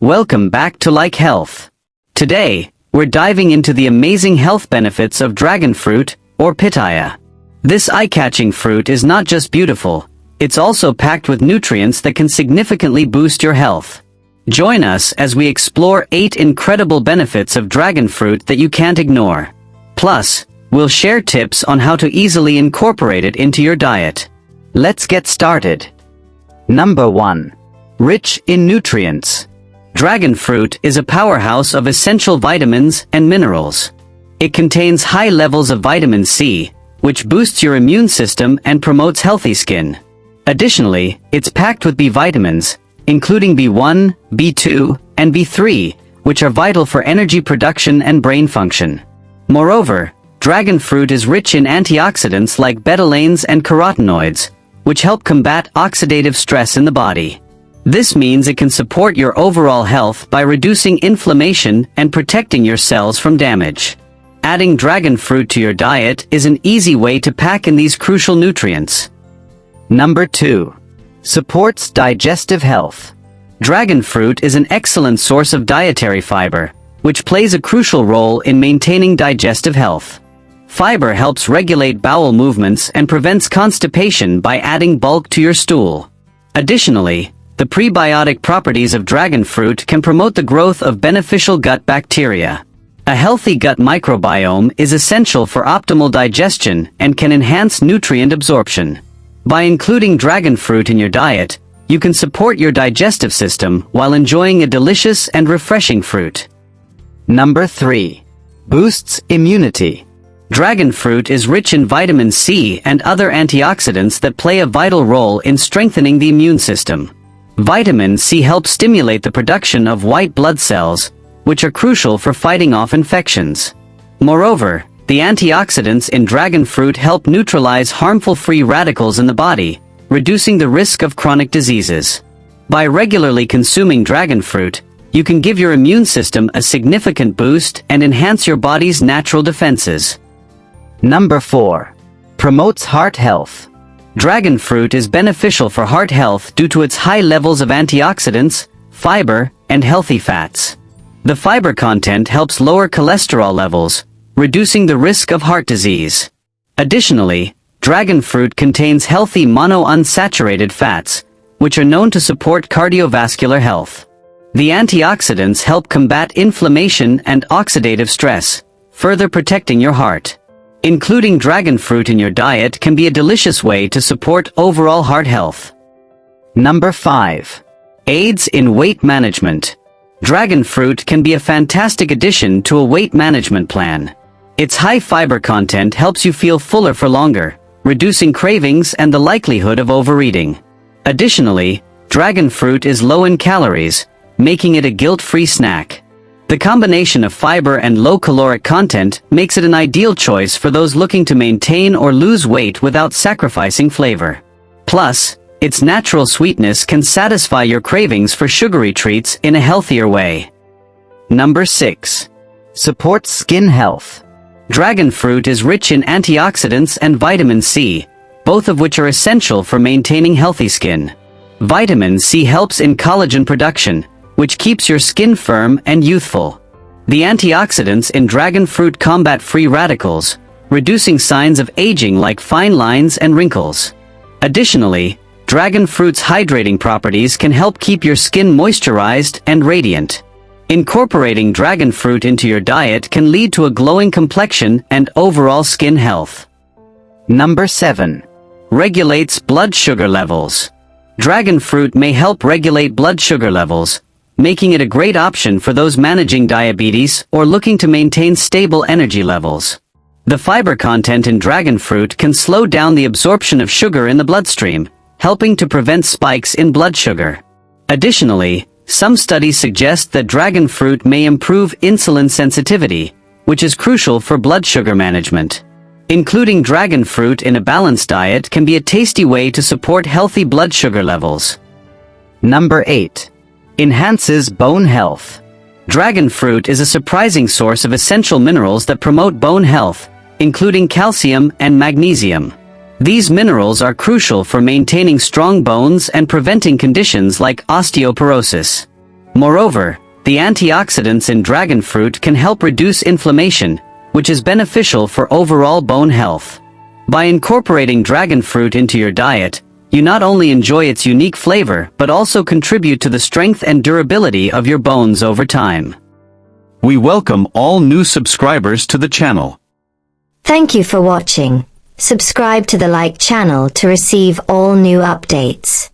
Welcome back to Like Health. Today, we're diving into the amazing health benefits of dragon fruit, or pitaya. This eye-catching fruit is not just beautiful, it's also packed with nutrients that can significantly boost your health. Join us as we explore 8 incredible benefits of dragon fruit that you can't ignore. Plus, we'll share tips on how to easily incorporate it into your diet. Let's get started. Number 1. Rich in nutrients. Dragon fruit is a powerhouse of essential vitamins and minerals. It contains high levels of vitamin C, which boosts your immune system and promotes healthy skin. Additionally, it's packed with B vitamins, including B1, B2, and B3, which are vital for energy production and brain function. Moreover, dragon fruit is rich in antioxidants like betalains and carotenoids, which help combat oxidative stress in the body. This means it can support your overall health by reducing inflammation and protecting your cells from damage. Adding dragon fruit to your diet is an easy way to pack in these crucial nutrients. Number 2. Supports digestive health. Dragon fruit is an excellent source of dietary fiber, which plays a crucial role in maintaining digestive health. Fiber helps regulate bowel movements and prevents constipation by adding bulk to your stool. Additionally, the prebiotic properties of dragon fruit can promote the growth of beneficial gut bacteria. A healthy gut microbiome is essential for optimal digestion and can enhance nutrient absorption. By including dragon fruit in your diet, you can support your digestive system while enjoying a delicious and refreshing fruit. Number 3. Boosts immunity. Dragon fruit is rich in vitamin C and other antioxidants that play a vital role in strengthening the immune system. Vitamin C helps stimulate the production of white blood cells, which are crucial for fighting off infections. Moreover, the antioxidants in dragon fruit help neutralize harmful free radicals in the body, reducing the risk of chronic diseases. By regularly consuming dragon fruit, you can give your immune system a significant boost and enhance your body's natural defenses. Number 4. Promotes heart health. Dragon fruit is beneficial for heart health due to its high levels of antioxidants, fiber, and healthy fats. The fiber content helps lower cholesterol levels, reducing the risk of heart disease. Additionally, dragon fruit contains healthy monounsaturated fats, which are known to support cardiovascular health. The antioxidants help combat inflammation and oxidative stress, further protecting your heart. Including dragon fruit in your diet can be a delicious way to support overall heart health. Number 5. Aids in weight management. Dragon fruit can be a fantastic addition to a weight management plan. Its high fiber content helps you feel fuller for longer, reducing cravings and the likelihood of overeating. Additionally, dragon fruit is low in calories, making it a guilt-free snack. The combination of fiber and low-caloric content makes it an ideal choice for those looking to maintain or lose weight without sacrificing flavor. Plus, its natural sweetness can satisfy your cravings for sugary treats in a healthier way. Number 6. Supports skin health. Dragon fruit is rich in antioxidants and vitamin C, both of which are essential for maintaining healthy skin. Vitamin C helps in collagen production, which keeps your skin firm and youthful. The antioxidants in dragon fruit combat free radicals, reducing signs of aging like fine lines and wrinkles. Additionally, dragon fruit's hydrating properties can help keep your skin moisturized and radiant. Incorporating dragon fruit into your diet can lead to a glowing complexion and overall skin health. Number 7. Regulates blood sugar levels. Dragon fruit may help regulate blood sugar levels, making it a great option for those managing diabetes or looking to maintain stable energy levels. The fiber content in dragon fruit can slow down the absorption of sugar in the bloodstream, helping to prevent spikes in blood sugar. Additionally, some studies suggest that dragon fruit may improve insulin sensitivity, which is crucial for blood sugar management. Including dragon fruit in a balanced diet can be a tasty way to support healthy blood sugar levels. Number 8. Enhances bone health. Dragon fruit is a surprising source of essential minerals that promote bone health, including calcium and magnesium. These minerals are crucial for maintaining strong bones and preventing conditions like osteoporosis. Moreover, the antioxidants in dragon fruit can help reduce inflammation, which is beneficial for overall bone health. By incorporating dragon fruit into your diet, you not only enjoy its unique flavor but also contribute to the strength and durability of your bones over time. We welcome all new subscribers to the channel. Thank you for watching. Subscribe to the Like channel to receive all new updates.